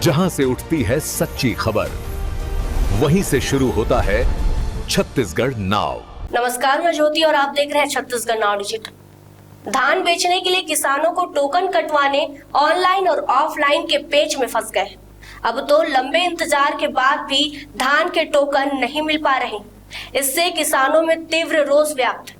जहां से उठती है सच्ची खबर, वहीं से शुरू होता है छत्तीसगढ़ नाव। नमस्कार, मैं ज्योति और आप देख रहे हैं छत्तीसगढ़ नाव डिजिटल। धान बेचने के लिए किसानों को टोकन कटवाने ऑनलाइन और ऑफलाइन के पेच में फंस गए। अब तो लंबे इंतजार के बाद भी धान के टोकन नहीं मिल पा रहे। इससे किसानों में तीव्र रोष व्याप्त।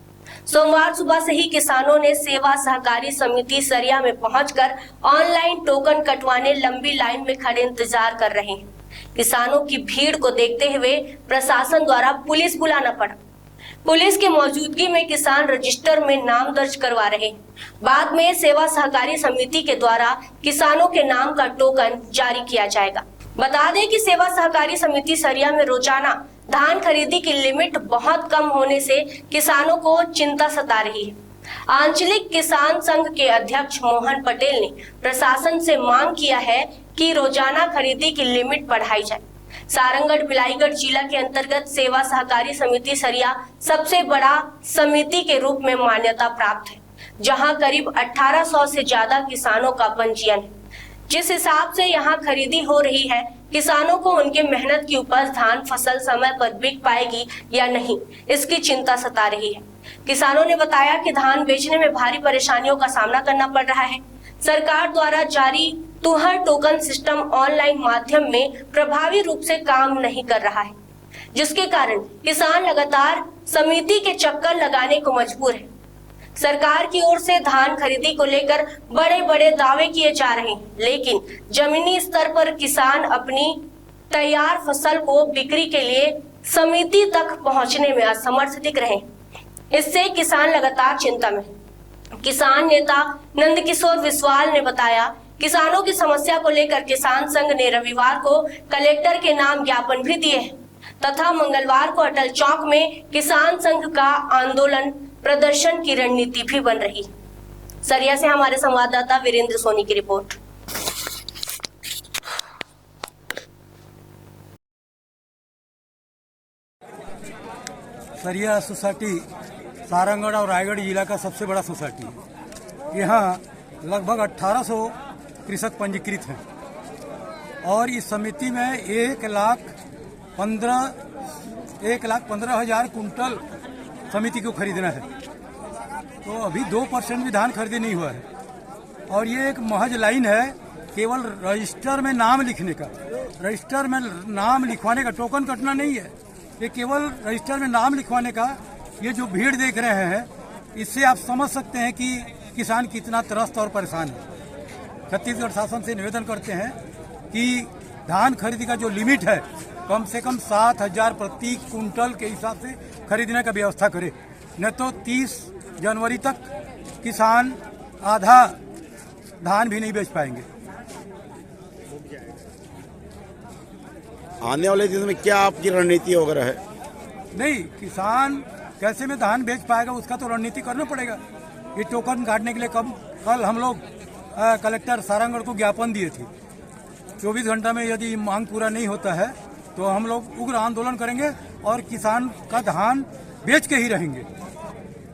सोमवार सुबह से ही किसानों ने सेवा सहकारी समिति सरिया में पहुंचकर ऑनलाइन टोकन कटवाने लंबी लाइन में खड़े इंतजार कर रहे हैं। किसानों की भीड़ को देखते हुए प्रशासन द्वारा पुलिस बुलाना पड़ा। पुलिस की मौजूदगी में किसान रजिस्टर में नाम दर्ज करवा रहे। बाद में सेवा सहकारी समिति के द्वारा किसानों के नाम का टोकन जारी किया जाएगा। बता दें कि सेवा सहकारी समिति सरिया में रोजाना धान खरीदी की लिमिट बहुत कम होने से किसानों को चिंता सता रही है। आंचलिक किसान संघ के अध्यक्ष मोहन पटेल ने प्रशासन से मांग किया है कि रोजाना खरीदी की लिमिट बढ़ाई जाए। सारंगढ़ बिलाईगढ़ जिला के अंतर्गत सेवा सहकारी समिति सरिया सबसे बड़ा समिति के रूप में मान्यता प्राप्त है, जहां करीब 1800 से ज्यादा किसानों का पंजीयन है। जिस हिसाब से यहां खरीदी हो रही है, किसानों को उनके मेहनत की उपज धान फसल समय पर बिक पाएगी या नहीं, इसकी चिंता सता रही है। किसानों ने बताया कि धान बेचने में भारी परेशानियों का सामना करना पड़ रहा है। सरकार द्वारा जारी तुहर टोकन सिस्टम ऑनलाइन माध्यम में प्रभावी रूप से काम नहीं कर रहा है, जिसके कारण किसान लगातार समिति के चक्कर लगाने को मजबूर है। सरकार की ओर से धान खरीदी को लेकर बड़े बड़े दावे किए जा रहे हैं, लेकिन जमीनी स्तर पर किसान अपनी तैयार फसल को बिक्री के लिए समिति तक पहुंचने में असमर्थ दिख रहे हैं। इससे किसान लगातार चिंता में। किसान नेता नंदकिशोर विश्वाल ने बताया, किसानों की समस्या को लेकर किसान संघ ने रविवार को कलेक्टर के नाम ज्ञापन भी दिए हैं तथा मंगलवार को अटल चौक में किसान संघ का आंदोलन प्रदर्शन की रणनीति भी बन रही। सरिया से हमारे संवाददाता वीरेंद्र सोनी की रिपोर्ट। सरिया सोसाइटी सारंगढ़ और रायगढ़ जिला का सबसे बड़ा सोसाइटी है। यहाँ लगभग 1800 कृषक पंजीकृत हैं और इस समिति में 1,15,000 कुंटल समिति को खरीदना है। तो अभी 2% भी धान खरीदी नहीं हुआ है और ये एक महज लाइन है केवल रजिस्टर में नाम लिखने का। रजिस्टर में नाम लिखवाने का, टोकन कटना नहीं है, ये केवल रजिस्टर में नाम लिखवाने का। ये जो भीड़ देख रहे हैं, इससे आप समझ सकते हैं कि किसान कितना त्रस्त और परेशान है। छत्तीसगढ़ शासन से निवेदन करते हैं कि धान खरीदी का जो लिमिट है कम से कम 7,000 प्रति कुंटल के हिसाब से खरीदने का व्यवस्था करे, न तो 30 जनवरी तक किसान आधा धान भी नहीं बेच पाएंगे। आने वाले दिनों में क्या आपकी रणनीति वगैरह है? नहीं, किसान कैसे में धान बेच पाएगा उसका तो रणनीति करना पड़ेगा। ये टोकन काटने के लिए कल हम लोग कलेक्टर सारंगढ़ को ज्ञापन दिए थे। 24 घंटा में यदि मांग पूरा नहीं होता है तो हम लोग उग्र आंदोलन करेंगे और किसान का धान बेच के ही रहेंगे।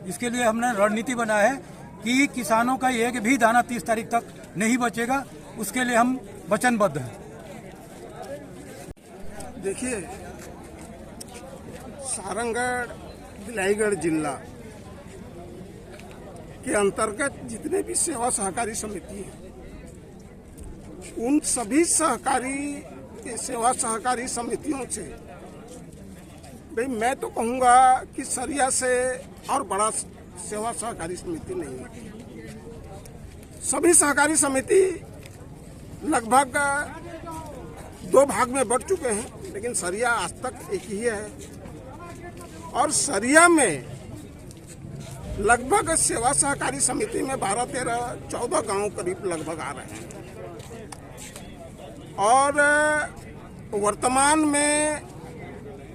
इसके लिए हमने रणनीति बनाया है कि किसानों का एक भी दाना 30 तारीख तक नहीं बचेगा, उसके लिए हम वचनबद्ध हैं। देखिए, सारंगढ़ बिलाईगढ़ जिला के अंतर्गत जितने भी सेवा सहकारी समिति है, उन सभी सेवा सहकारी समितियों से भाई मैं तो कहूँगा कि सरिया से और बड़ा सेवा सहकारी समिति नहीं है। सभी सहकारी समिति लगभग 2 भाग में बढ़ चुके हैं, लेकिन सरिया आज तक एक ही है। और सरिया में लगभग सेवा सहकारी समिति में 12, 13, 14 गांव करीब लगभग आ रहे हैं और वर्तमान में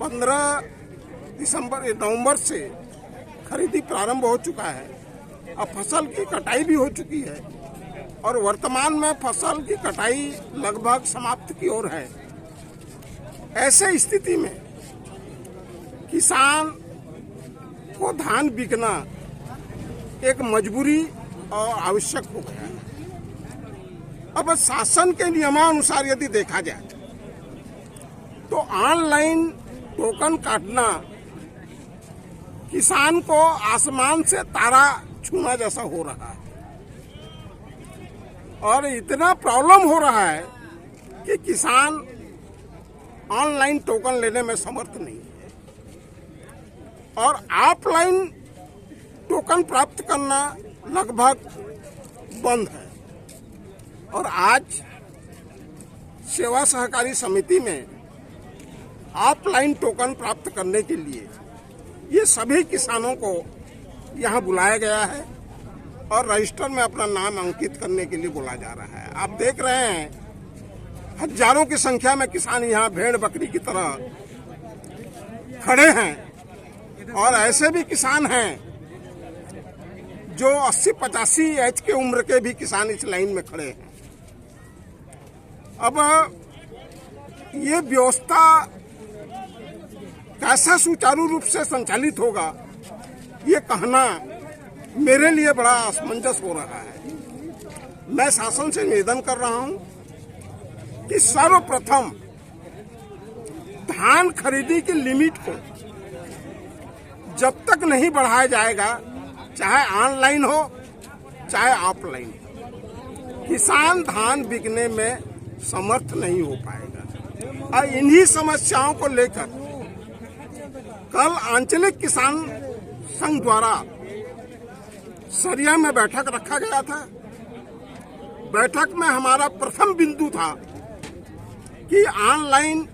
15 नवंबर से खरीदी प्रारंभ हो चुका है। अब फसल की कटाई भी हो चुकी है और वर्तमान में फसल की कटाई लगभग समाप्त की ओर है। ऐसे स्थिति में किसान को धान बिकना एक मजबूरी और आवश्यक हो गया है। अब शासन के नियमानुसार यदि देखा जाए तो ऑनलाइन टोकन काटना किसान को आसमान से तारा छूना जैसा हो रहा है और इतना प्रॉब्लम हो रहा है कि किसान ऑनलाइन टोकन लेने में समर्थ नहीं है और ऑफलाइन टोकन प्राप्त करना लगभग बंद है। और आज सेवा सहकारी समिति में ऑफलाइन टोकन प्राप्त करने के लिए ये सभी किसानों को यहाँ बुलाया गया है और रजिस्टर में अपना नाम अंकित करने के लिए बोला जा रहा है। आप देख रहे हैं हजारों की संख्या में किसान यहाँ भेड़ बकरी की तरह खड़े हैं और ऐसे भी किसान हैं जो 80-85 एज के उम्र के भी किसान इस लाइन में खड़े हैं। अब ये व्यवस्था कैसा सुचारू रूप से संचालित होगा ये कहना मेरे लिए बड़ा असमंजस हो रहा है। मैं शासन से निवेदन कर रहा हूं कि सर्वप्रथम धान खरीदी की लिमिट को जब तक नहीं बढ़ाया जाएगा, चाहे ऑनलाइन हो चाहे ऑफलाइन, किसान धान बिकने में समर्थ नहीं हो पाएगा। और इन्हीं समस्याओं को लेकर कल आंचलिक किसान संघ द्वारा सरिया में बैठक रखा गया था। बैठक में हमारा प्रथम बिंदु था कि ऑनलाइन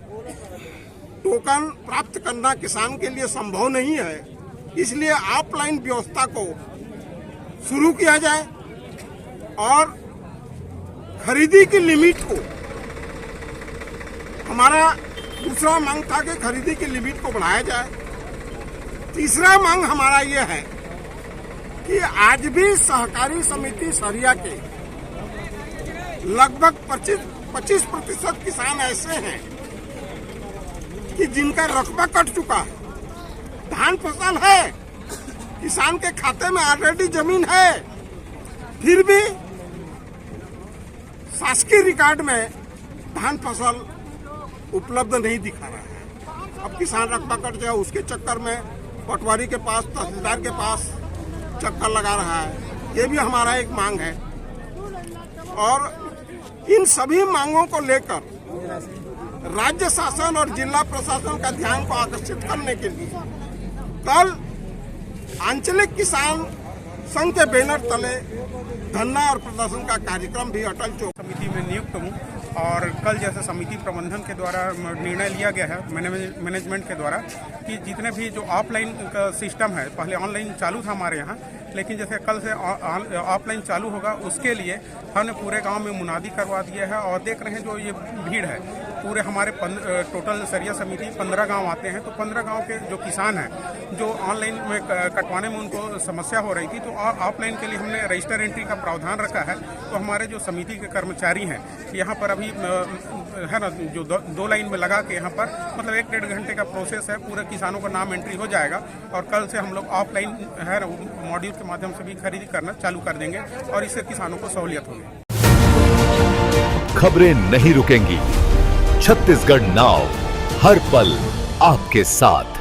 टोकन प्राप्त करना किसान के लिए संभव नहीं है, इसलिए ऑफलाइन व्यवस्था को शुरू किया जाए और खरीदी की लिमिट को, हमारा दूसरा मांग था कि खरीदी की लिमिट को बढ़ाया जाए। तीसरा मांग हमारा यह है कि आज भी सहकारी समिति सरिया के लगभग 25% किसान ऐसे हैं कि जिनका रकबा कट चुका है। धान फसल है, किसान के खाते में ऑलरेडी जमीन है, फिर भी शासकीय रिकॉर्ड में धान फसल उपलब्ध नहीं दिखा रहा है। अब किसान रकबा कट जाए उसके चक्कर में पटवारी के पास, तहसीलदार के पास चक्कर लगा रहा है। ये भी हमारा एक मांग है और इन सभी मांगों को लेकर राज्य शासन और जिला प्रशासन का ध्यान को आकर्षित करने के लिए कल आंचलिक किसान संघ के बैनर तले धरना और प्रदर्शन का कार्यक्रम भी अटल चौक समिति में नियुक्त हूँ और कल जैसे समिति प्रबंधन के द्वारा निर्णय लिया गया है मैनेजमेंट के द्वारा कि जितने भी जो ऑफलाइन का सिस्टम है, पहले ऑनलाइन चालू था हमारे यहाँ, लेकिन जैसे कल से ऑफलाइन चालू होगा उसके लिए हमने पूरे गांव में मुनादी करवा दिया है। और देख रहे हैं जो ये भीड़ है, पूरे हमारे टोटल सरिया समिति 15 गांव आते हैं, तो 15 गांव के जो किसान हैं जो ऑनलाइन में कटवाने में उनको समस्या हो रही थी, तो ऑफलाइन के लिए हमने रजिस्टर एंट्री का प्रावधान रखा है। तो हमारे जो समिति के कर्मचारी हैं यहाँ पर अभी है ना, जो दो लाइन में लगा के यहाँ पर मतलब 1-1.5 घंटे का प्रोसेस है, पूरे किसानों का नाम एंट्री हो जाएगा और कल से हम लोग ऑफलाइन है मॉड्यूल के माध्यम से भी खरीदी करना चालू कर देंगे और इससे किसानों को सहूलियत होगी। खबरें नहीं रुकेंगी, छत्तीसगढ़ नाउ हर पल आपके साथ।